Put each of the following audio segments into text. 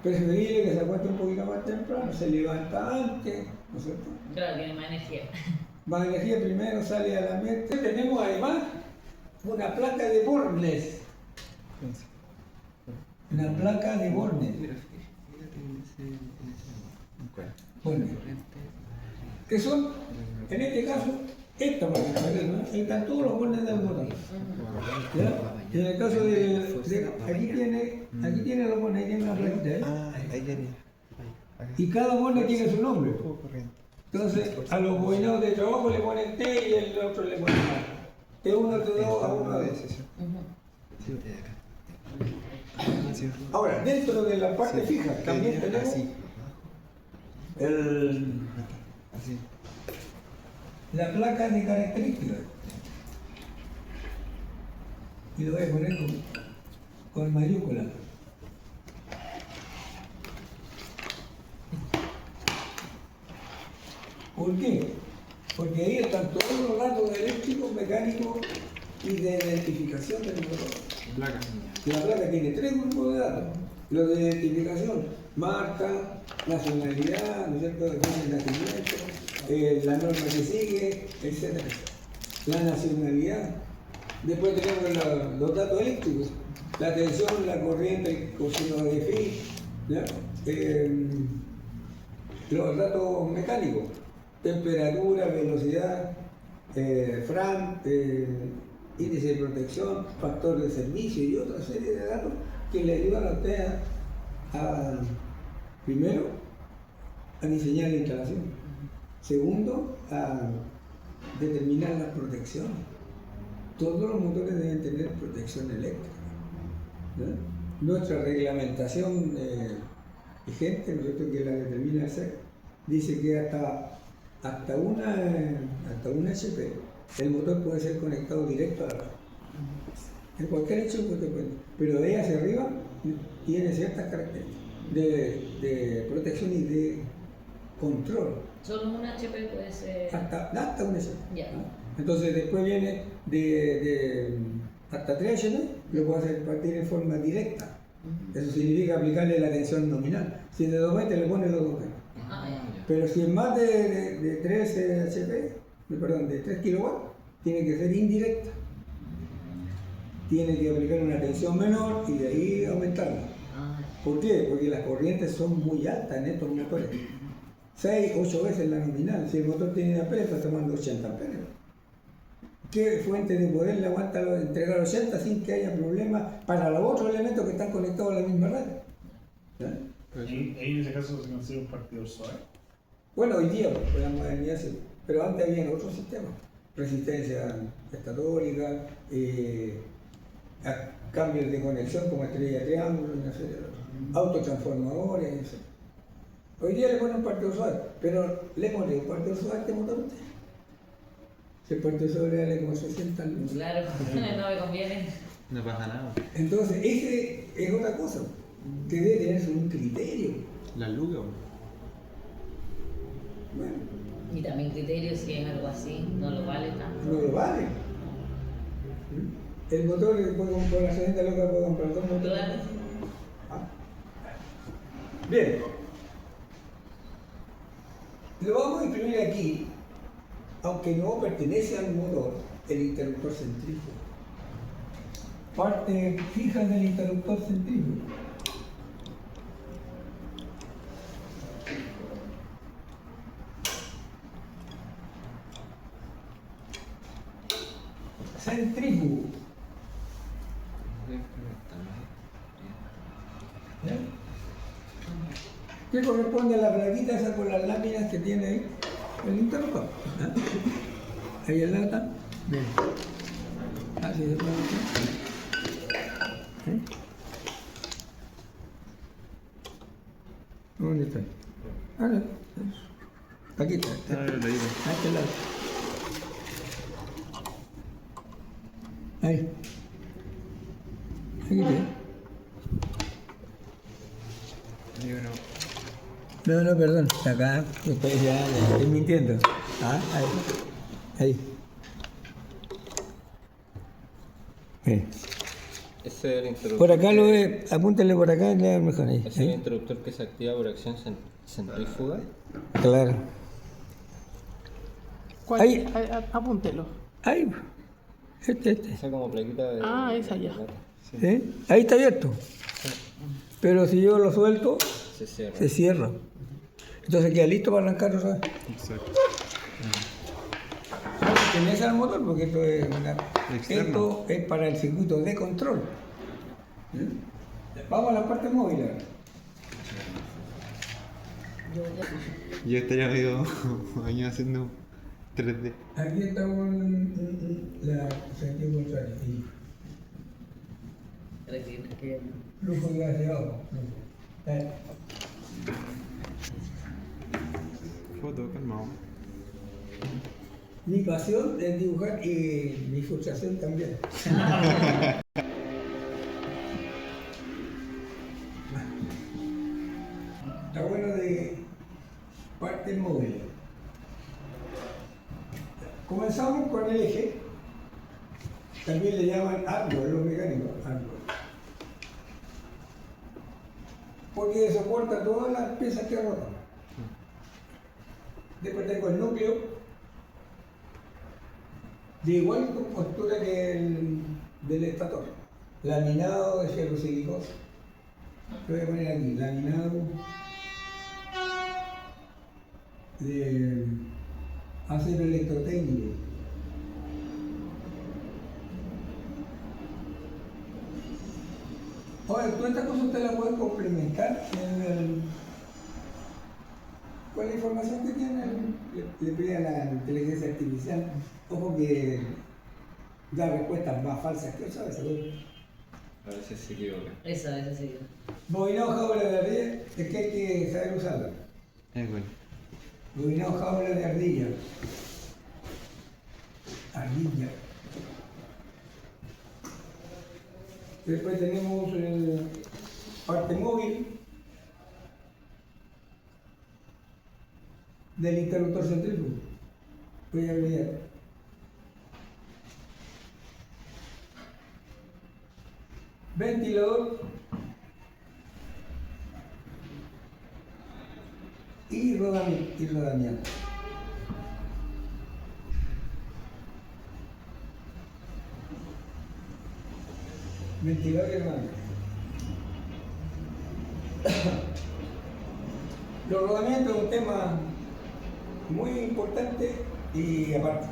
preferible que se acueste un poquito más temprano, se levanta antes, ¿no es cierto? Claro, tiene más energía. Más energía primero sale al ambiente. Tenemos además una placa de Bornes. Una placa de Bornes. Bornes. Que son, en este caso, esta placa, ¿no? Están todos los bornes del motor. ¿Ya? Y en el caso aquí tiene los bornes, tiene una plaquita, ¿eh? Y cada borne tiene su nombre. Entonces, a los bobinados de trabajo le ponen T y el otro le ponen A. T1, T2, A1, A2. Ahora, dentro de la parte fija también tenemos la placa de características. Y lo voy a poner con mayúscula. ¿Por qué? Porque ahí están todos los datos eléctricos, mecánicos y de identificación del motor. La placa tiene 3 grupos de datos. Los de identificación, marca, nacionalidad, ¿no es cierto?, de nacimiento, la norma que sigue, etc. La nacionalidad. Después tenemos los datos eléctricos, la tensión, la corriente, el coseno de phi, ¿ya? Los datos mecánicos, temperatura, velocidad, FRAM, índice de protección, factor de servicio y otra serie de datos que le ayudan a usted primero, a diseñar la instalación. Segundo, a determinar las protecciones. Todos los motores deben tener protección eléctrica, ¿no? Nuestra reglamentación vigente, ¿no es cierto?, que la determina el SEC, dice que hasta una HP el motor puede ser conectado directo a la red. En cualquier hecho, pero de ahí hacia arriba tiene ciertas características de protección y de control. Solo un HP puede ser. Hasta un HP. Yeah. ¿No? Entonces después viene hasta 3 HP, lo puede hacer partir en forma directa. Eso significa aplicarle la tensión nominal. Si es de 2 metros, le pone los 2 metros. Pero si es más de 3 HP, perdón, de 3 kilowatts, tiene que ser indirecta. Tiene que aplicar una tensión menor y de ahí aumentarla. ¿Por qué? Porque las corrientes son muy altas en estos motores. 6, 8 veces la nominal. Si el motor tiene amperes, está tomando 80 amperes. ¿Qué fuente de poder le aguanta entregar 80 sin que haya problemas para los otros elementos que están conectados a la misma red? ¿Ya? Ahí en ese caso se considera un partido suave. Bueno, hoy día, por la modernidad, sí, pero antes había otros sistemas. Resistencia estatórica, cambios de conexión como estrella de triángulo, una serie de otros. Autotransformadores, etc. Hoy día le ponen un partido suave, pero le ponen un partido suave a este motor. Si el partido suave vale como 60 lucas. Claro, no me conviene. No pasa nada. Entonces, ese es otra cosa, que debe tener un criterio. La luga. Bueno, Y también criterios, si es algo así, no lo vale tanto. no lo vale. El motor que puede comprar la 60 lucas, puede comprar 2 motores. Claro. Bien. Lo vamos a incluir aquí, aunque no pertenece al motor, el interruptor centrífugo. Parte fija del interruptor centrífugo. Centrífugo. ¿Ya? ¿Qué corresponde a la plaquita esa con las láminas que tiene ahí? El interruptor. ¿Ah? Ahí el lado está. Bien. Así se puede hacer. ¿Dónde está? Ah, no. Aquí está. A este lado. Ahí. Aquí está. No, perdón. Acá. Después ya estoy mintiendo. Ah, ahí. Ahí. Ese es el interruptor. Por acá lo ve, apúntale por acá y le da mejor ahí. Ese es el interruptor que se activa por acción centrífuga. Claro. ¿Cuál? Ahí. Apúntelo. Ahí. Este. Esa como plaquita de. Esa ya. Sí. ¿Eh? Ahí está abierto. Pero si yo lo suelto, Se cierra. se cierra. Entonces queda listo para arrancar otra vez. Exacto. Tenés al motor porque esto es, Externo. esto es para el circuito de control. Vamos a la parte móvil ahora. Yo estaría medio años haciendo 3D. Aquí estamos en la sentido contrario. Flujo de gas de agua. Foto, calmado. Mi pasión es dibujar y mi frustración también. Está bueno de partes móviles. Comenzamos con el eje. También le llaman árbol, los mecánicos, árbol. Porque soporta todas las piezas que rotan. Después tengo el núcleo, de igual compostura que el del estator. Laminado de ferrosilicón. Lo voy a poner aquí, laminado de acero electrotécnico. Ahora, todas estas cosas usted las puede complementar con la información que tiene, le pide a la inteligencia artificial. Ojo que da respuestas más falsas que otras veces. A veces se equivoca. Eso, sí. Bobinado jaula de ardilla, es que hay que saber usarla. Es bueno. Bobinado jaula de ardilla. Ardilla. Después tenemos parte móvil del interruptor centrífugo. Voy a olvidar. Ventilador y rodamiento. Ventilador y rodamiento. Los rodamientos es un tema muy importante y aparte,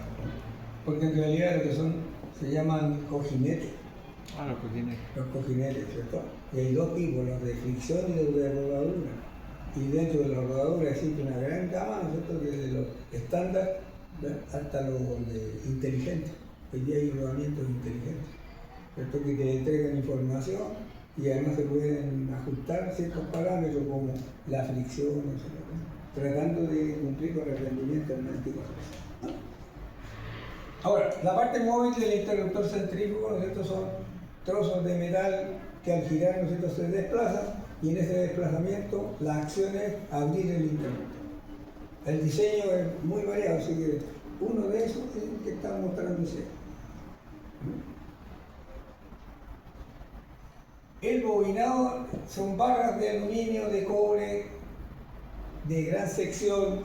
porque en realidad lo que son se llaman cojinetes. Los cojines. Los cojinetes, ¿cierto? Y hay dos tipos, los de fricción y los de rodadura. Y dentro de las rodaduras existe una gran gama, ¿no es cierto?, desde los estándar hasta los inteligentes. Hoy día hay rodamientos inteligentes, ¿cierto?, que te entregan información y además se pueden ajustar ciertos parámetros como la fricción, ¿no?, tratando de cumplir con el rendimiento hermético. Ahora, la parte móvil del interruptor centrífugo, ¿no es cierto?, son trozos de metal que al girar, ¿no es cierto?, se desplazan, y en ese desplazamiento la acción es abrir el interruptor. El diseño es muy variado, así que uno de esos es el que está mostrándose. El bobinado son barras de aluminio, de cobre, de gran sección,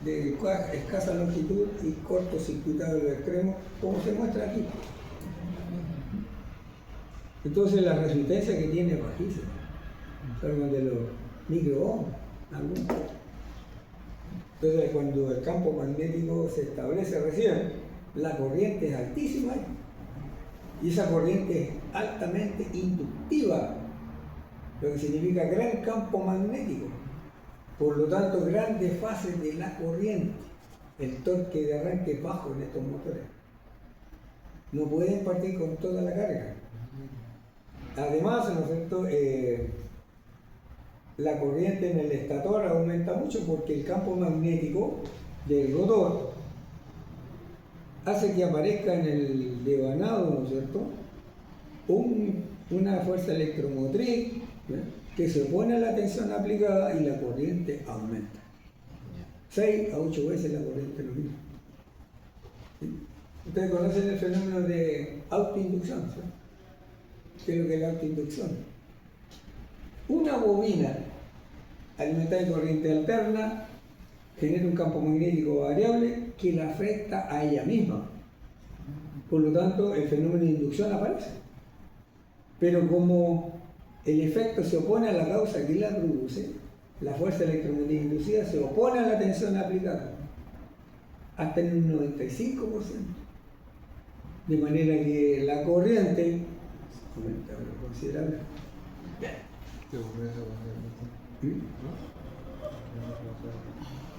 de escasa longitud y cortocircuitado en los extremos, como se muestra aquí. Entonces la resistencia que tiene es bajísima, son de los microohms, algunos. Entonces cuando el campo magnético se establece recién, la corriente es altísima y esa corriente es altamente inductiva, lo que significa gran campo magnético. Por lo tanto, grandes fases de la corriente. El torque de arranque es bajo en estos motores. No pueden partir con toda la carga. Además, ¿no es cierto?, la corriente en el estator aumenta mucho porque el campo magnético del rotor hace que aparezca en el devanado, ¿no es cierto?, una fuerza electromotriz, ¿eh?, que se opone a la tensión aplicada y la corriente aumenta. 6 a 8 veces la corriente lo mismo. ¿Sí? Ustedes conocen el fenómeno de autoinducción, ¿sí? que es lo que es la autoinducción. Una bobina alimentada en corriente alterna genera un campo magnético variable que la afecta a ella misma. Por lo tanto, el fenómeno de inducción aparece. Pero como el efecto se opone a la causa que la produce, la fuerza electromagnética inducida se opone a la tensión aplicada, hasta en un 95%. De manera que la corriente aumenta considerable.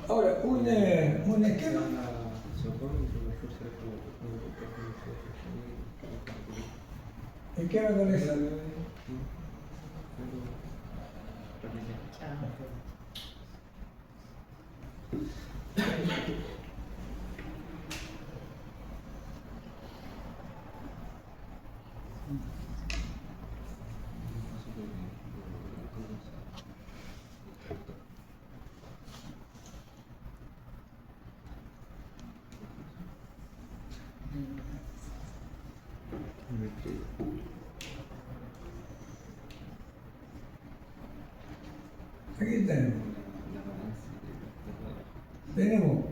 Ahora, un esquema. ¿Esquema con eso? Aquí tenemos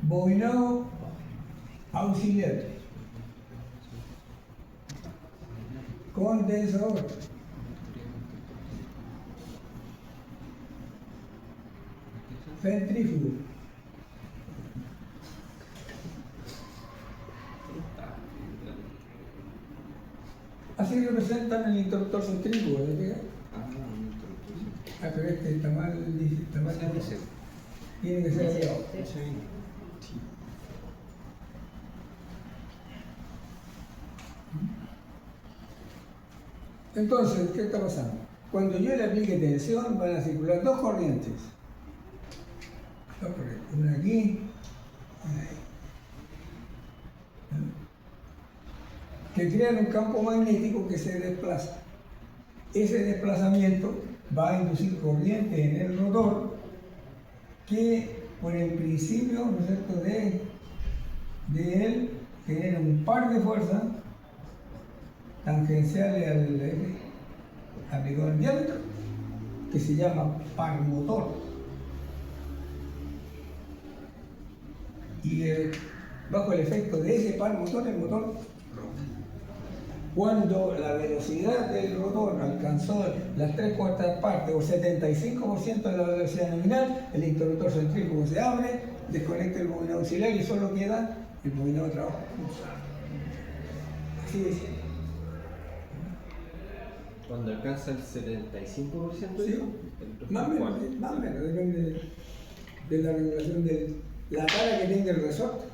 bobinado auxiliar, condensador, centrífugo, así representan el interruptor centrífugo, ¿de qué? Ah, pero este está mal, tiene que ser así. Entonces, ¿qué está pasando? Cuando yo le aplique tensión, van a circular dos corrientes. Una aquí, una ahí. Que crean un campo magnético que se desplaza. Ese desplazamiento va a inducir corriente en el rotor que por el principio, ¿no es cierto?, de él genera un par de fuerzas tangenciales al eje aplicado al diámetro que se llama par motor. Y bajo el efecto de ese par motor, el motor rompe. Cuando la velocidad del rotor alcanzó las 3/4 partes o 75% de la velocidad nominal, el interruptor centrífugo se abre, desconecta el bobinado auxiliar y solo queda el bobinado de trabajo. Así es. Cuando alcanza el 75%, Sí, más o menos, depende de la regulación de la cara que tenga el resorte.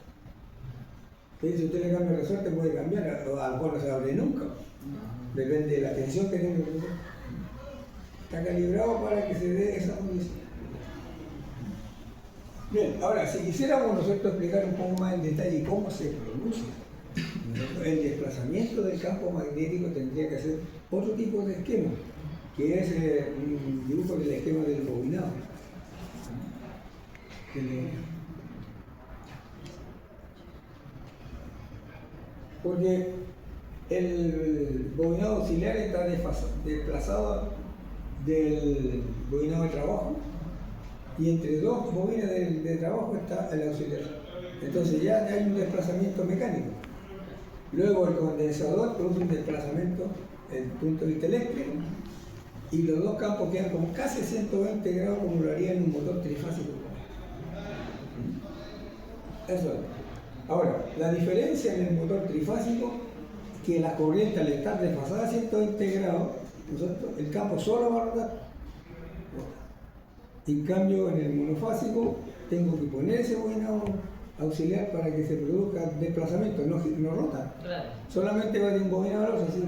Que si usted le cambia el resorte puede cambiar, o a lo mejor no se abre nunca. Depende de la tensión que tenga el resorte. Está calibrado para que se dé esa condición. Bien, ahora si quisiéramos nosotros explicar un poco más en detalle cómo se produce el desplazamiento del campo magnético, tendría que hacer otro tipo de esquema, que es un dibujo del esquema del bobinado. Porque el bobinado auxiliar está desplazado del bobinado de trabajo y entre dos bobinas de trabajo está el auxiliar. Entonces ya hay un desplazamiento mecánico. Luego el condensador produce un desplazamiento desde el punto de vista eléctrico y los dos campos quedan como casi 120 grados como lo haría en un motor trifásico. Eso es. Ahora, la diferencia en el motor trifásico es que la corriente al estar desfasada a 120 grados, el campo solo va a rotar. En cambio, en el monofásico tengo que poner ese bobinado auxiliar para que se produzca desplazamiento, no rota. Claro. Solamente va de un bobinado al otro, así.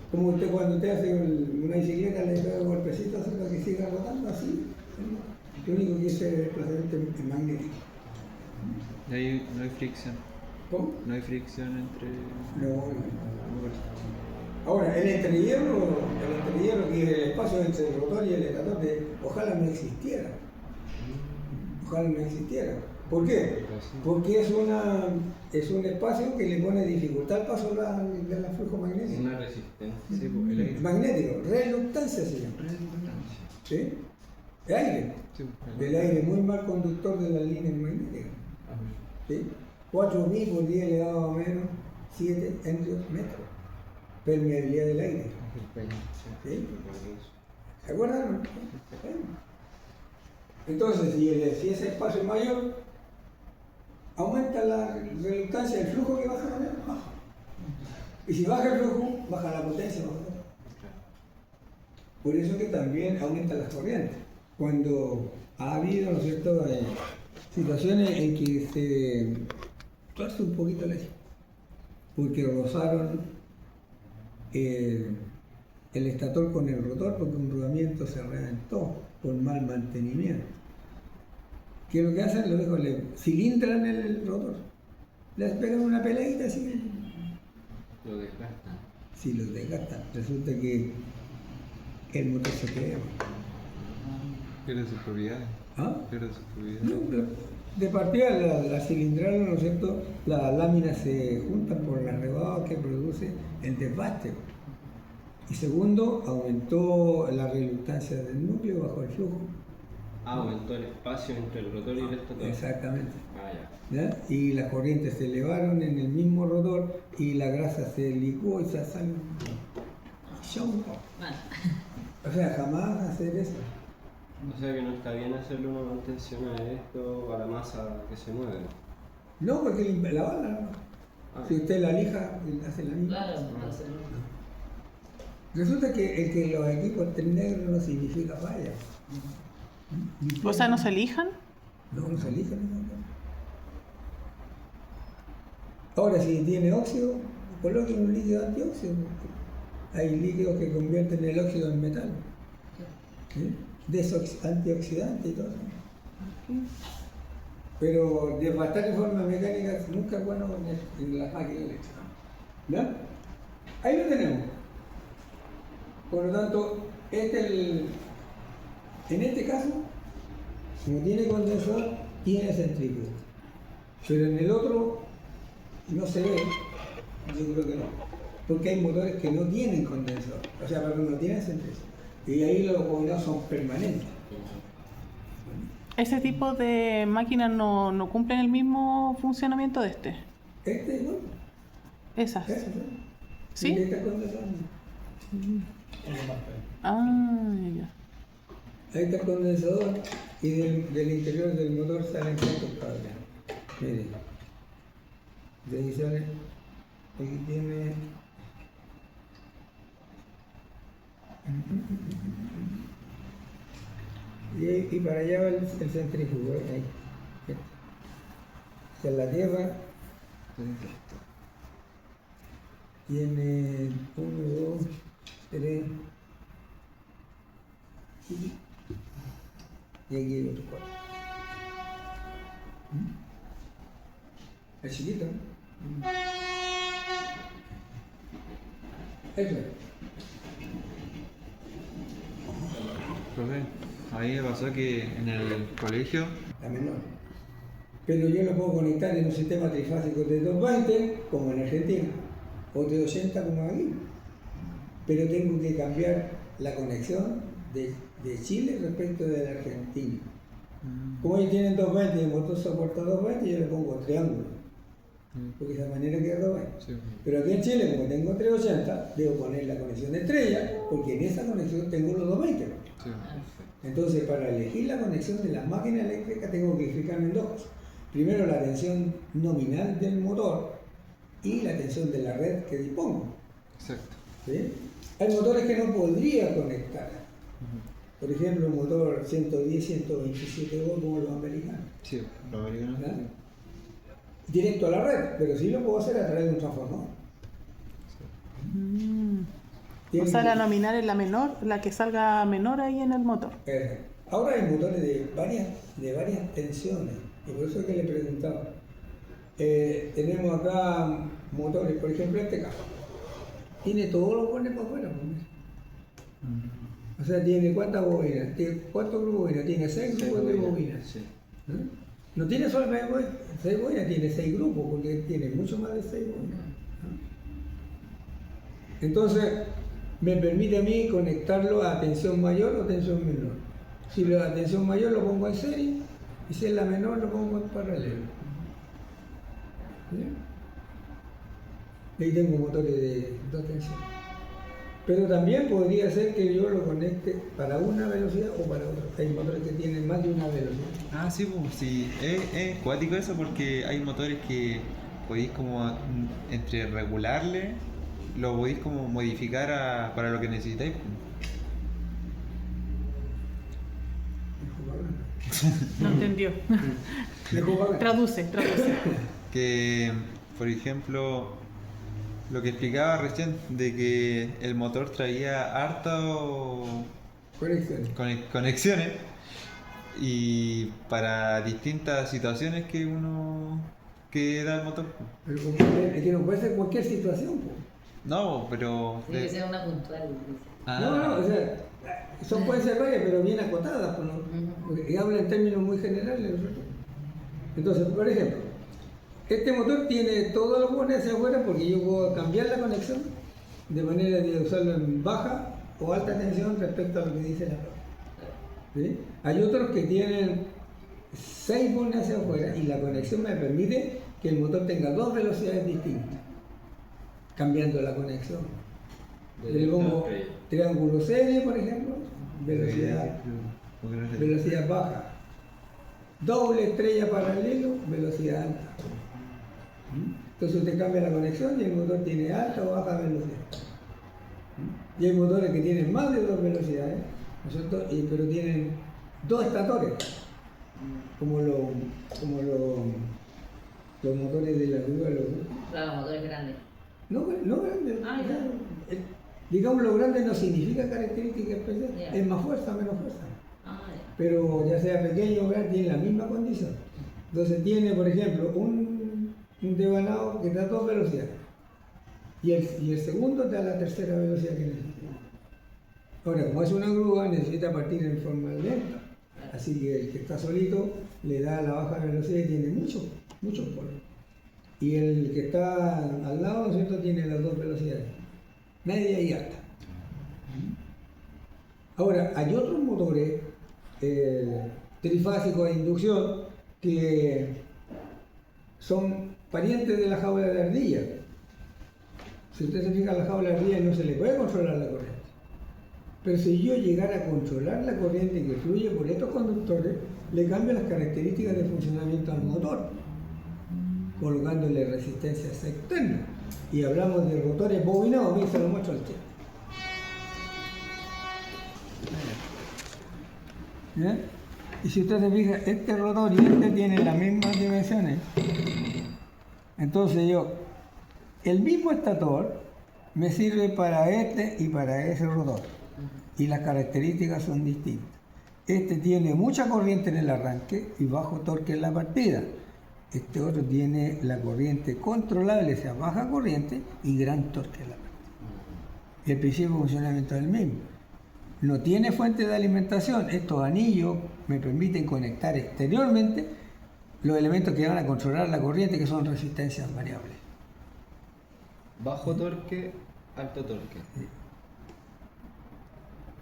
Como usted cuando usted hace una bicicleta le da un golpecito para que siga rotando, así. Lo único que es el desplazamiento es magnético. No hay fricción. ¿Cómo? No hay fricción entre. No. Ahora, el entrehierro que es el espacio entre el rotor y el estator, ojalá no existiera. Ojalá no existiera. ¿Por qué? Así. Porque es un espacio que le pone dificultad al paso del flujo magnético. Una resistencia. Sí, pues, el aire. Magnético, reluctancia se llama. ¿Sí? El aire. Sí, El aire muy mal conductor de las líneas magnéticas. ¿Sí? 4.000 por 10 elevado a menos 7 hectómetros metros. Permeabilidad del aire. ¿Sí? ¿Se acuerdan? Entonces, si ese espacio es mayor, aumenta la reluctancia, el flujo que baja también baja. Y si baja el flujo, baja la potencia. Por eso que también aumentan las corrientes. Cuando ha habido, ¿no es cierto?, situaciones en que se tuerce un poquito la eje, porque rozaron el estator con el rotor, porque un rodamiento se reventó por mal mantenimiento. ¿Qué es lo que hacen? Los viejos le cilindran el rotor, les pegan una peladita así. Lo desgastan. Si los desgastan, resulta que el motor se quema. Pierde sus propiedades. ¿Ah? Pierde sus propiedades. No, pero de partida la cilindrada, ¿no es cierto? Las láminas se juntan por la rebaba que produce el desbaste. Y segundo, aumentó la reluctancia del núcleo bajo el flujo. Aumentó el espacio entre el rotor y el estator. Exactamente. Ah, ya. ¿Ya? Y las corrientes se elevaron en el mismo rotor y la grasa se licuó y se salió. Bueno, O sea, jamás hacer eso. O sea que no está bien hacerle una mantención a esto, a la masa que se mueve. No, porque la bala, ¿no? Ah. Si usted la lija, hace la misma. claro, entonces, Resulta que los equipos estén negros no significa falla. O sea, ¿no se elijan? No, no se eligen. Ahora, si tiene óxido, coloquen un líquido antióxido. Hay líquidos que convierten el óxido en metal. ¿Sí? Antioxidante y todo eso. Pero desbastar en forma mecánica nunca es bueno en las máquinas eléctricas. ¿Ya? Ahí lo tenemos. Por lo tanto, en este caso, como tiene condensador, tiene centrífuga. Pero en el otro no se ve, yo creo que no. Porque hay motores que no tienen condensador, o sea, pero no tienen centrífuga. Y ahí los combinados son permanentes. ¿Ese tipo de máquinas no cumplen el mismo funcionamiento de este? Bueno, Esas. eso, ¿Sí? Y está condensador. Ah, ya. Ahí está el condensador y del interior del motor salen cuatro cables. Miren, de ahí sale, aquí tiene. Y para allá va el centrífugo, ahí. Esta es la tierra, tiene 1, 2, 3, y aquí hay otro cuadro. Es chiquito, ¿no? Eso es. Profe, a mí me pasó que en el colegio, La menor. Pero yo lo puedo conectar en un sistema trifásico de 220, como en Argentina, o de 80 como aquí. Pero tengo que cambiar la conexión de Chile respecto de la Argentina. Como ellos tienen 220 y el motor soporta 220, yo le pongo triángulo. Porque de esa manera queda 220. sí, Pero aquí en Chile, como tengo 380, debo poner la conexión de estrella, porque en esa conexión tengo los 220. sí, Entonces, para elegir la conexión de las máquinas eléctricas, tengo que fijarme en dos cosas. Primero, la tensión nominal del motor y la tensión de la red que dispongo. exacto. ¿Sí? Hay motores que no podría conectar. Por ejemplo, un motor 110, 127 volts como los americanos. Sí, los americanos. ¿Verdad? Directo a la red, pero sí lo puedo hacer a través de un transformador. O sea, la nominal es la menor, la que salga menor ahí en el motor. Ahora hay motores de varias tensiones, y por eso es que le preguntaba. Tenemos acá motores, por ejemplo, este caso. Tiene todos los bordes para afuera. O sea, tiene cuántas bobinas, tiene cuántos grupos de bobinas, tiene 6 grupos de bobinas. Sí. No tiene solo 6 bobinas, tiene 6 grupos, porque tiene mucho más de 6 bobinas. ¿No? Entonces, me permite a mí conectarlo a tensión mayor o tensión menor. Si la tensión mayor lo pongo en serie, y si es la menor lo pongo en paralelo. ¿Sí? Ahí tengo motores de 2 tensiones. Pero también podría ser que yo lo conecte para una velocidad o para otra. Hay motores que tienen más de una velocidad. Ah, sí, pues sí. Es cuático eso porque hay motores que podéis como entre regularle, lo podéis como modificar para lo que necesitáis. No entendió. Traduce. Que, por ejemplo, lo que explicaba recién, de que el motor traía harto conexiones y para distintas situaciones que da el motor. Pero es que no puede ser cualquier situación. No, pero... Tiene que ser una puntual. No, o sea, son pueden ser varias, pero bien acotadas, ¿no? Porque habla en términos muy generales. ¿No? Entonces, por ejemplo, este motor tiene todos los botones hacia afuera porque yo puedo cambiar la conexión de manera de usarlo en baja o alta tensión respecto a lo que dice la prueba. ¿Sí? Hay otros que tienen 6 botones hacia afuera y la conexión me permite que el motor tenga 2 velocidades distintas, cambiando la conexión. Le pongo triángulo serie, por ejemplo, velocidad baja. Doble estrella paralelo, velocidad alta. Entonces usted cambia la conexión y el motor tiene alta o baja velocidad. Y hay motores que tienen más de 2 velocidades, ¿no es cierto? Pero tienen 2 estatores, como los motores de la grúa. Claro, motores grandes. No grandes. Ah, ya. Digamos, lo grande no significa característica especial, Yeah. es más fuerza, menos fuerza. Ah, ya. Pero ya sea pequeño o grande, tiene la misma condición. Entonces tiene, por ejemplo, un devanado que da 2 velocidades. Y el segundo te da la tercera velocidad que necesita. Ahora, como es una grúa, necesita partir en forma lenta. Así que el que está solito le da la baja velocidad y tiene mucho polvo. Y el que está al lado, ¿no es cierto?, tiene las 2 velocidades, media y alta. Ahora, hay otros motores trifásicos de inducción que son parientes de la jaula de ardilla. Si usted se fija en la jaula de ardilla no se le puede controlar la corriente. Pero si yo llegara a controlar la corriente que fluye por estos conductores, le cambio las características de funcionamiento al motor, colocándole resistencias externas. Y hablamos de rotores bobinados, bien, se lo muestro al tiempo. ¿Ya? Y si usted se fija, este rotor y este tienen las mismas dimensiones. Entonces el mismo estator me sirve para este y para ese rotor. Y las características son distintas. Este tiene mucha corriente en el arranque y bajo torque en la partida. Este otro tiene la corriente controlable, o sea, baja corriente y gran torque en la partida. Y el principio de funcionamiento es el mismo. No tiene fuente de alimentación. Estos anillos me permiten conectar exteriormente los elementos que van a controlar la corriente, que son resistencias variables. Bajo torque, alto torque.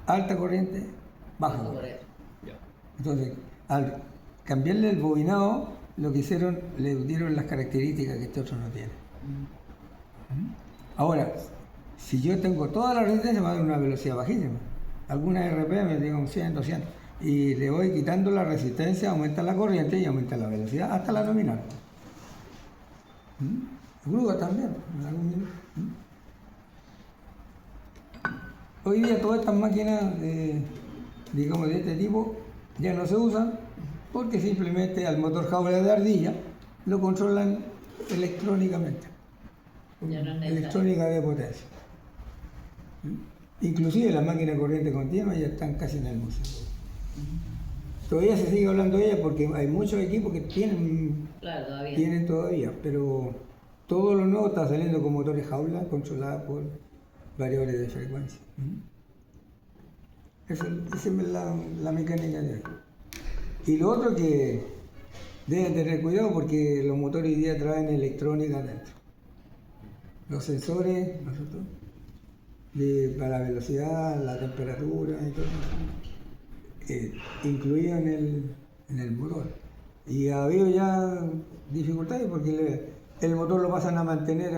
Alta corriente, baja corriente. Ya. Entonces, al cambiarle el bobinado, lo que hicieron, le dieron las características que este otro no tiene. Ahora, si yo tengo toda la resistencia, me va a dar una velocidad bajísima. Algunas RPM, digo 100, 200. Y le voy quitando la resistencia, aumenta la corriente y aumenta la velocidad hasta la nominal. Grúa también, en algún minuto. Hoy día todas estas máquinas, digamos, de este tipo, ya no se usan porque simplemente al motor jaula de ardilla lo controlan electrónicamente. Ya no es necesario. Electrónica de potencia. Inclusive las máquinas de corriente continua ya están casi en el museo. Todavía se sigue hablando de ellas porque hay muchos equipos que tienen todavía, pero todo lo nuevo está saliendo con motores jaula controlados por variables de frecuencia. Esa es la mecánica de hoy. Y lo otro que Deben tener cuidado porque los motores hoy día traen electrónica adentro. Los sensores, ¿no es cierto? Para la velocidad, la temperatura y todo eso, incluido en el motor. Y ha habido ya dificultades porque el motor lo pasan a mantener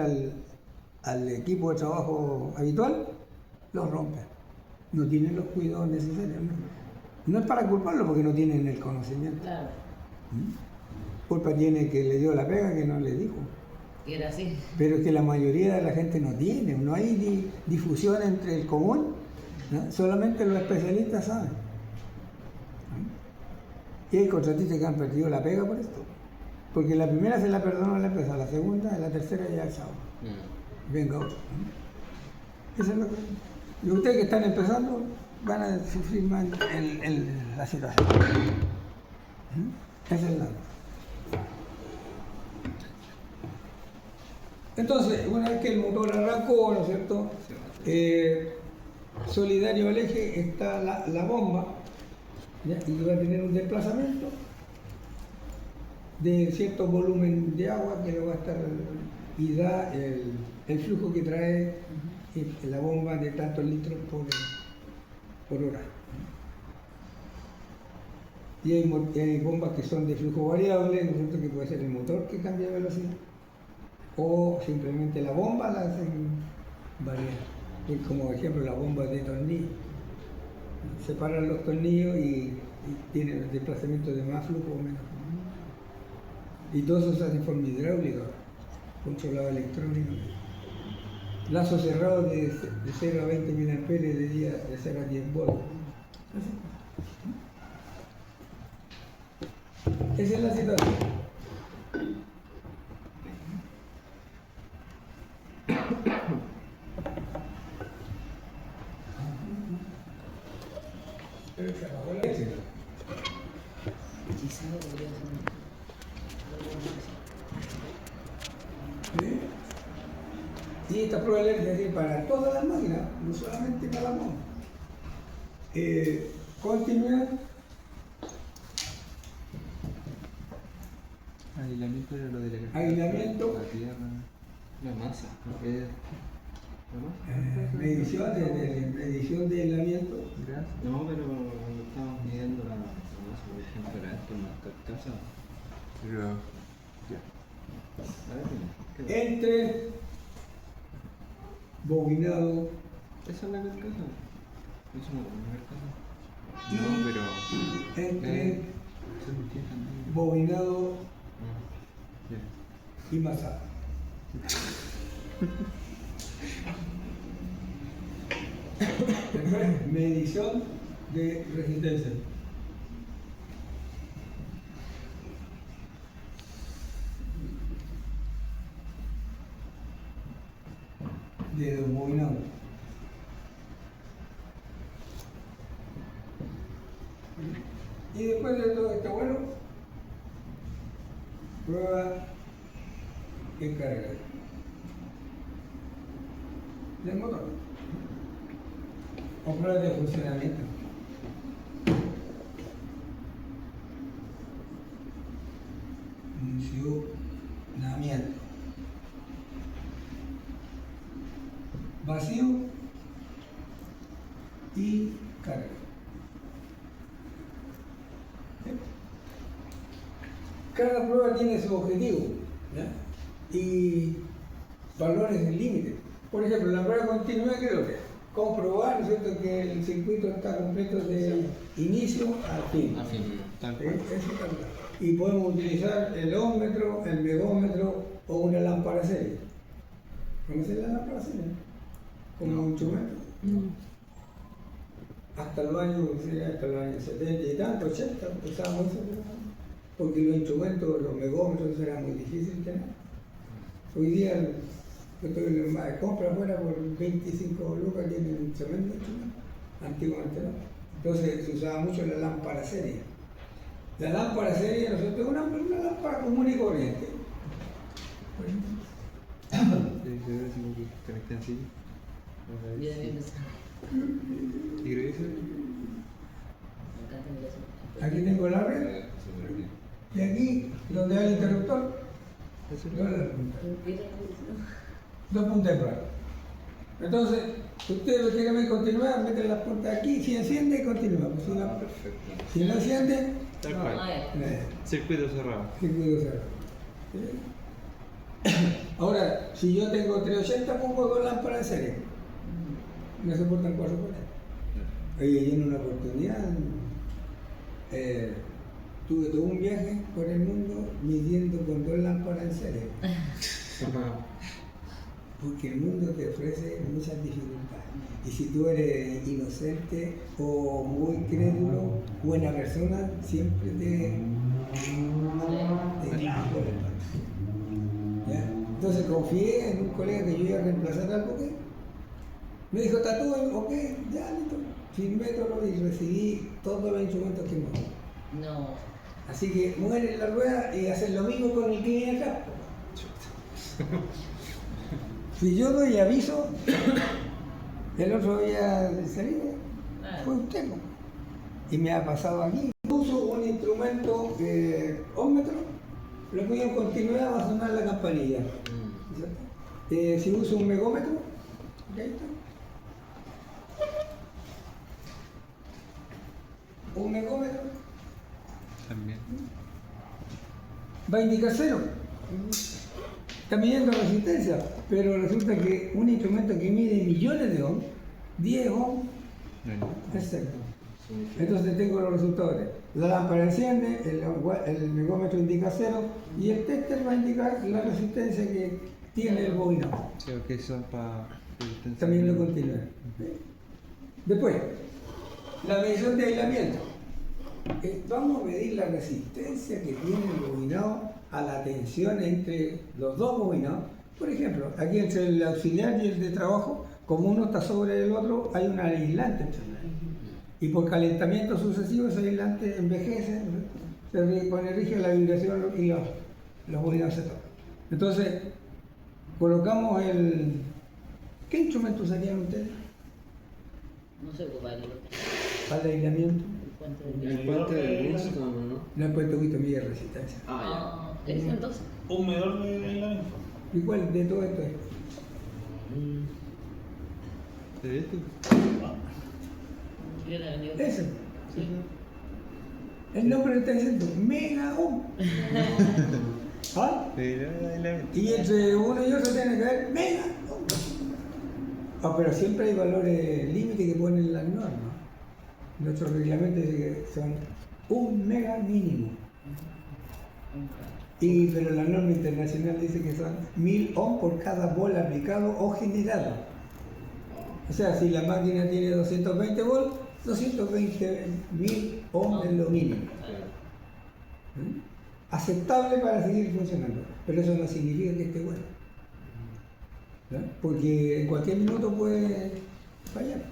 al equipo de trabajo habitual, lo rompen. No tienen los cuidados necesarios. No es para culparlo porque no tienen el conocimiento. Claro. Culpa tiene que le dio la pega que no le dijo. Y era así. Pero es que la mayoría de la gente no tiene, no hay difusión entre el común, ¿no? Solamente los especialistas saben. Y hay contratistas que han perdido la pega por esto. Porque la primera se la perdonó la empresa, la segunda, la tercera ya el sábado. Venga otro. ¿No? Eso es lo que... Y ustedes que están empezando van a sufrir más en la situación. Esa es la... Entonces, una vez que el motor arrancó, ¿no es cierto? Solidario al eje está la bomba, ¿ya? Y va a tener un desplazamiento de cierto volumen de agua que lo va a estar y da el flujo que trae la bomba de tantos litros por hora. Y hay bombas que son de flujo variable, ¿no es cierto? Que puede ser el motor que cambia de velocidad o simplemente la bomba la hacen variar. Y como ejemplo la bomba de tornillo. Separan los tornillos y tienen el desplazamiento de más flujo o menos. Y todo eso se hace en forma hidráulica, controlado electrónico. Lazo cerrado de 0 a 20 mA de día de 0 a 10 volts. Esa es la situación. Pero se apagó la leche. Hechizado podría ser ¿Sí? Y esta prueba de alergia es decir, para todas las máquinas, no solamente para la bomba. Continuidad. Aislamiento era lo de la Aislamiento. La tierra. La masa, ¿no? Es... Medición de aislamiento. Gracias. No, pero cuando estábamos midiendo la masa, por ejemplo, era esto en nuestra casa. Pero. Ya. A ver, mira, ¿qué Entre bobinado. ¿esa es la carcasa? ¿Eso no es la carcasa? No, pero. Entre Se me tiene también. bobinado Ya. y masado. Medición de resistencia. De bobinado. Y después de todo este vuelo, prueba en carga del motor o prueba de funcionamiento. Funcionamiento. Vacío y carga. Cada prueba tiene su objetivo, ¿ya? Y valores del límite. Por ejemplo, la prueba continua, ¿qué es lo que es? Comprobar, ¿no es cierto?, que el circuito está completo de inicio a fin. A fin, tal ¿Sí? cual. Eso está claro. Y podemos utilizar el ómetro, el megómetro o una lámpara serie. ¿Conocen la lámpara serie? Como un instrumento. Hasta los años 70 y tanto, 80, usábamos eso, porque los instrumentos, los megómetros, era muy difícil tener. Hoy día, compra afuera por 25 lucas, tiene un tremendo instrumento, antiguamente no. Entonces se usaba mucho la lámpara seria. La lámpara seria, nosotros, es una lámpara común y corriente. Conecté así. Yo también pensaba. ¿Y creo que eso? Me encanta el eso. Aquí tengo la red. Súper bien. Y aquí, donde va el interruptor, Eso. ¿dónde la punta? Dos puntas de prueba. Entonces, ustedes quieren continuar, meten las puntas aquí, si enciende, continúa. Pues Perfecto. si no enciende, Tal cual. eh, Circuito cerrado. circuito cerrado. Ahora, si yo tengo 380, pongo dos lámparas en serie. Me soportan 440. Oye, yo en una oportunidad tuve todo un viaje por el mundo midiendo con dos lámparas en serie. Porque el mundo te ofrece muchas dificultades. Y si tú eres inocente o muy crédulo, buena persona, siempre te clavan por el pato. ¿Ya? Entonces confié en un colega que yo iba a reemplazar al buque. Me dijo, tatúen, ok, ya, listo. Firmé todo y recibí todos los instrumentos que me dieron. No. Así que mueren la rueda y hacen lo mismo con el que viene atrás. Si yo doy aviso, el otro día de salida fue usted, ¿no? Y me ha pasado aquí. Uso un instrumento ómetro, lo que yo en continuidad va a sonar la campanilla. Si uso un megómetro, ¿ok? Un megómetro También. va a indicar cero. Está midiendo resistencia, pero resulta que un instrumento que mide millones de ohms, 10 ohms, es cero. Entonces tengo los resultados. La lámpara enciende, el megómetro indica cero y el tester va a indicar la resistencia que tiene el bobinado. Sí, ok, son para. También lo continúa. Después, la medición de aislamiento. Vamos a medir la resistencia que tiene el bobinado a la tensión entre los dos bobinados. Por ejemplo, aquí entre el auxiliar y el de trabajo, como uno está sobre el otro, hay un aislante entre ellos. Y por calentamiento sucesivo ese aislante envejece, se pone rígido la vibración y los bobinados se tocan. Entonces, colocamos el... ¿Qué instrumento usarían ustedes No se ocupa el para el aislamiento? puente de El puente de Winston, ¿no? No he puesto poquito mide resistencia. Ah, ya. ¿Es entonces? Un medidor de aislamiento. ¿Y cuál de todo esto es? ¿Te ves tú? Yo le digo. Ese. Sí. El nombre está diciendo mega ohm. ¿Ah? Y entre uno y otro tiene que haber mega ohm. Ah, pero siempre hay valores límite que ponen las normas. Nuestro reglamento dice que son 1 mega mínimo. Pero la norma internacional dice que son 1000 ohm por cada volt aplicado o generado. O sea, si la máquina tiene 220 volts, 220.000 ohm es lo mínimo. Aceptable para seguir funcionando, pero eso no significa que esté bueno. ¿No? Porque en cualquier minuto puede fallar.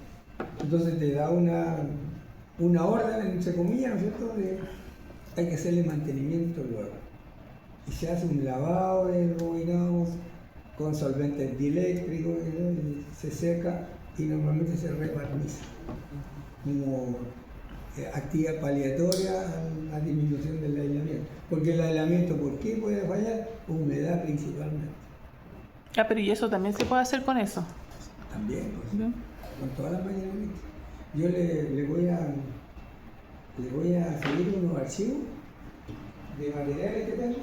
Entonces te da una orden, entre comillas, ¿no es cierto?, de hay que hacerle mantenimiento luego. Y se hace un lavado del bobinado con solventes dieléctricos, y se seca y normalmente se rebarniza como actividad paliatoria a la disminución del aislamiento. Porque el aislamiento, ¿por qué puede fallar? Humedad principalmente. Ah, pero ¿y eso también se puede hacer con eso? También, pues, ¿No? con todas las máquinas eléctricas. Yo le voy a seguir unos archivos de materiales que tengo,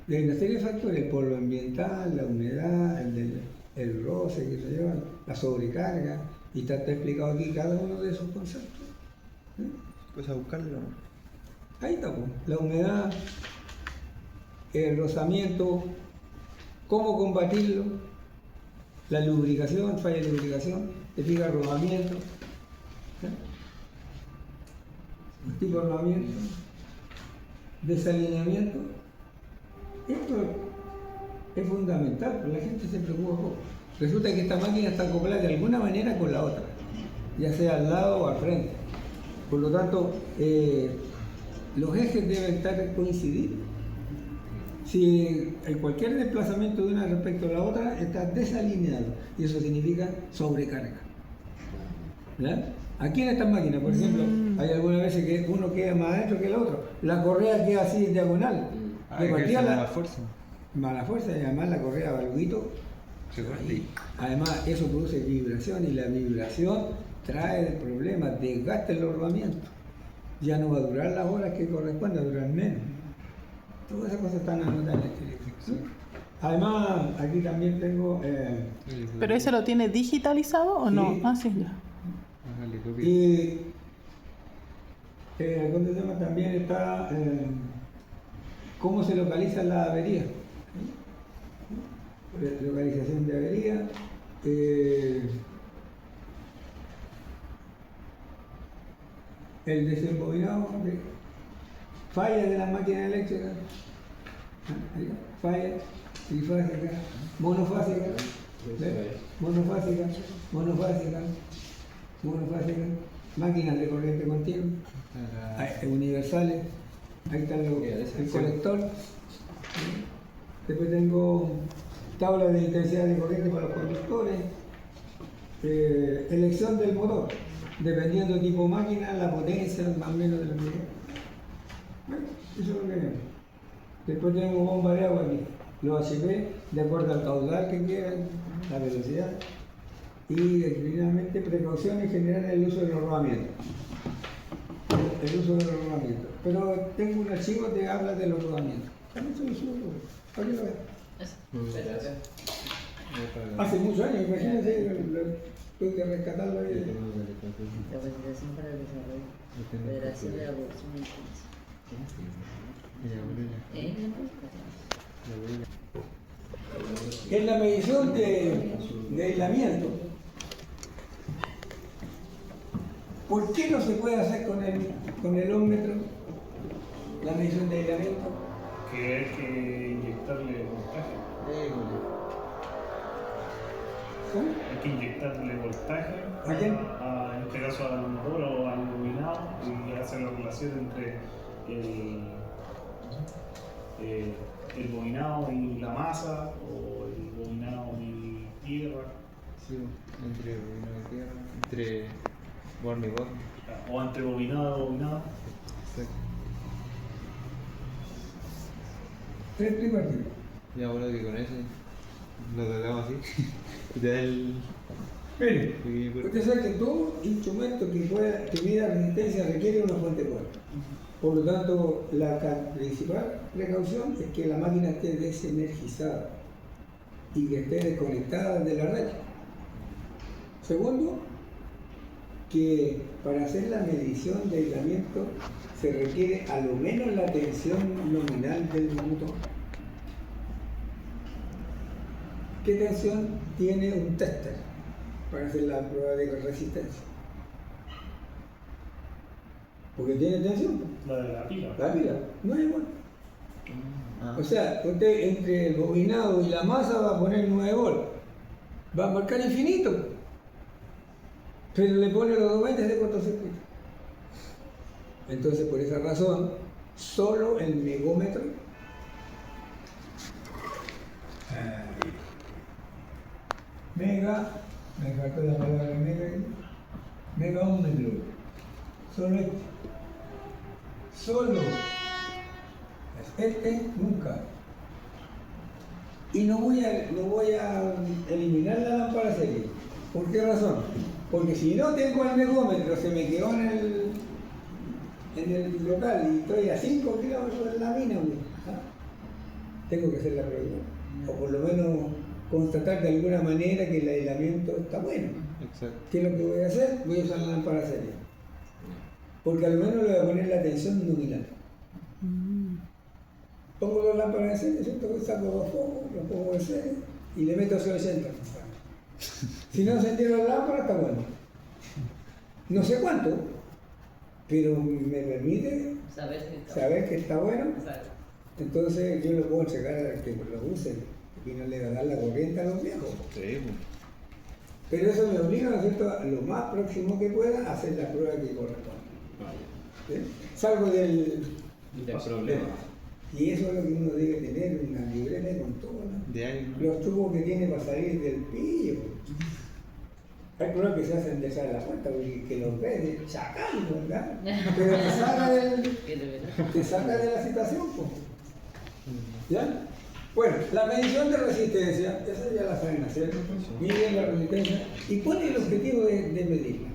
de una serie de factores, el polvo ambiental, la humedad, el roce que se lleva, la sobrecarga, y está explicado aquí cada uno de esos conceptos. Pues a buscarlo. Ahí está, pues, la humedad, el rozamiento, cómo combatirlo, la lubricación, falla de lubricación, te fija rodamiento, tipo de rodamiento, desalineamiento. Esto es fundamental, porque la gente se preocupa poco. Resulta que esta máquina está acoplada de alguna manera con la otra, ya sea al lado o al frente. Por lo tanto, los ejes deben estar coincididos. Si cualquier desplazamiento de una respecto a la otra está desalineado, y eso significa sobrecarga. ¿Ya? Aquí en estas máquinas, por ejemplo, hay algunas veces que uno queda más adentro que el otro. La correa queda así en diagonal. De partida la la fuerza. mala fuerza y además la correa balguito. Se corta ahí. Además, eso produce vibración y la vibración trae problemas, desgaste en los rodamientos. Ya no va a durar las horas que corresponde, a durar menos. Todas esas cosas están anotadas en este libro. Además, aquí también tengo. ¿Pero ese lo tiene digitalizado o no? Sí. Ah, sí, ya. Hágale copia. Y ¿dónde se llama? También está cómo se localiza la avería. Localización de avería. El desembobinado de falla de las máquinas eléctricas. Falla, trifásica, monofásica. ¿Ves? Monofásica, monofásica, monofásica, máquinas de corriente continua, universales, ahí está el colector. Después tengo tabla de intensidad de corriente para los conductores, elección del motor, dependiendo del tipo de máquina, la potencia más o menos de la máquina. Bueno, eso es lo que vemos. Después tenemos bomba de agua aquí, los HP, de acuerdo al caudal que quieran, la velocidad. Y finalmente precauciones generar el uso de los rodamientos. El uso de los rodamientos. Pero tengo un archivo que habla de los rodamientos. También se lo subo. ¿Para qué lo vean? Hace muchos años, imagínense, tuve que rescatarlo ahí. Capacitación para el desarrollo. Federación de la Producción de En la medición de aislamiento, ¿por qué no se puede hacer con el ómetro la medición de aislamiento? Que hay que inyectarle voltaje. ¿Cómo? Hay que inyectarle voltaje. ¿A quién? En este caso al motor o al bobinado y hacer la relación entre el bobinado y la masa o el bobinado y tierra. Sí, entre bobinado y tierra, entre borne y borne. O entre bobinado y bobinado. Exacto. Tres tripartitos. Ya bueno que con ese lo tocamos así. Y te da el. Mire, pequeño cuerpo. usted sabe que todo instrumento que mida resistencia requiere una fuente de poder. Por lo tanto, la principal precaución es que la máquina esté desenergizada y que esté desconectada de la red. Segundo, que para hacer la medición de aislamiento se requiere a lo menos la tensión nominal del motor. ¿Qué tensión tiene un tester para hacer la prueba de resistencia? Porque tiene tensión. La de la pila. La pila no es igual. Ah. O sea, usted entre el bobinado y la masa va a poner 9 volt. Va a marcar infinito. Pero le pone los 2 20 de cortocircuito. Entonces, por esa razón, solo el megómetro mega, me faltó la palabra mega, megaómetro. Solo este nunca. Y no voy a eliminar la lámpara serie. ¿Por qué razón? Porque si no tengo el megómetro, se me quedó en el local y estoy a 5 kilómetros de la mina, ¿ah? Tengo que hacer la prueba. O por lo menos constatar de alguna manera que el aislamiento está bueno. Exacto. ¿Qué es lo que voy a hacer? Voy a usar la lámpara serie. Porque al menos le voy a poner la tensión nominal. Pongo dos lámparas de serie, ¿cierto? Saco los focos, los pongo de serie y le meto 80. Si no encendieron la lámpara, está bueno. No sé cuánto, pero me permite saber que está bueno. Exacto. Entonces yo lo puedo entregar al que lo use y no le va a dar la corriente a los viejos. Sí, pues. Pero eso me obliga, ¿no es cierto?, a lo más próximo que pueda a hacer la prueba que corresponde. ¿Sí? Salgo del problema. Y eso es lo que uno debe tener, una libreta con todo, ¿no? De ahí, ¿no? Los tubos que tiene para salir del pillo. Hay pruebas que se hacen detrás de la puerta, porque que los ves, sacando, ¿verdad? Pero te saca, te saca de la situación, pues. ¿Ya? Bueno, la medición de resistencia, esa ya la saben hacer, miden la resistencia y ponen el objetivo de medirla.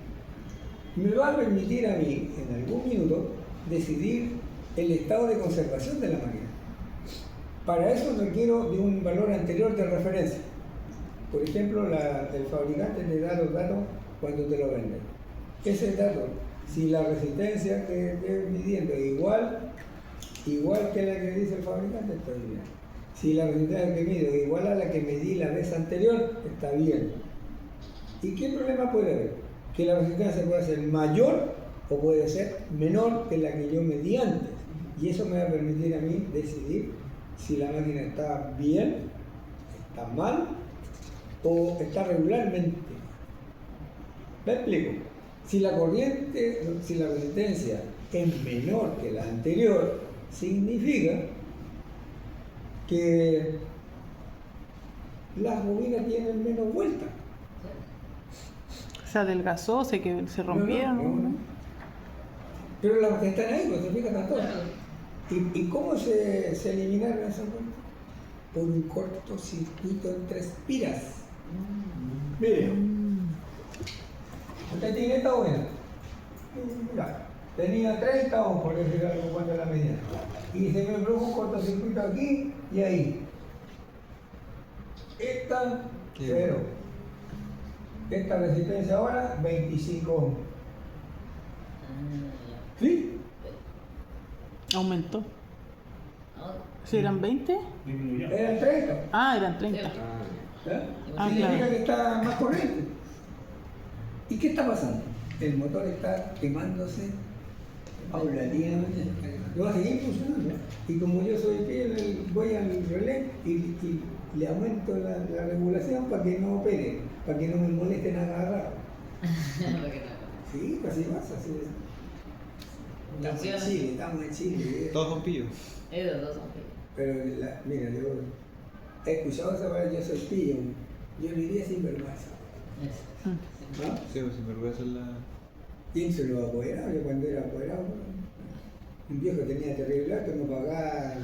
Me va a permitir a mí, en algún minuto, decidir el estado de conservación de la máquina. Para eso requiero de un valor anterior de referencia. Por ejemplo, el fabricante te da los datos cuando te lo vende. Ese dato, si la resistencia que estés midiendo es igual que la que dice el fabricante, está bien. Si la resistencia que mido es igual a la que medí la vez anterior, está bien. ¿Y qué problema puede haber? Que la resistencia puede ser mayor o puede ser menor que la que yo medí antes. Y eso me va a permitir a mí decidir si la máquina está bien, está mal o está regularmente. ¿Me explico? Si la resistencia es menor que la anterior, significa que las bobinas tienen menos vueltas. Se adelgazó, se rompieron. No. Pero las que están ahí, pues se fijan las cosas. ¿Y cómo se eliminaron esas vueltas? Por un cortocircuito entre espiras. Miren. Usted tiene esta buena. Mira, tenía 30 ohms, por decir algo, cuando la medida. Y se me produjo un cortocircuito aquí y ahí. Esta, 0. Esta resistencia ahora, 25 ohms. ¿Sí? Aumentó. ¿Si eran 20? Disminuyó. Eran 30. Ah, eran 30. ¿Ya? Ah, Significa claro. que está más corriente. ¿Y qué está pasando? El motor está quemándose paulatinamente. Lo va a seguir funcionando. Y como yo soy fiel, voy al relé y le aumento la regulación para que no opere, para que no me molesten a agarrar. Sí, así pasa. Así es. Estamos en Chile. Todos son pillos. Ellos dos son Pero mira, yo he escuchado esa palabra, yo soy pillo. Yo le diría sin vergüenza. ¿No? Sí, pues sinvergüenza es la. ¿Quién se lo apoderaba? Yo cuando era apoderado, un viejo tenía terrible acto, no pagaba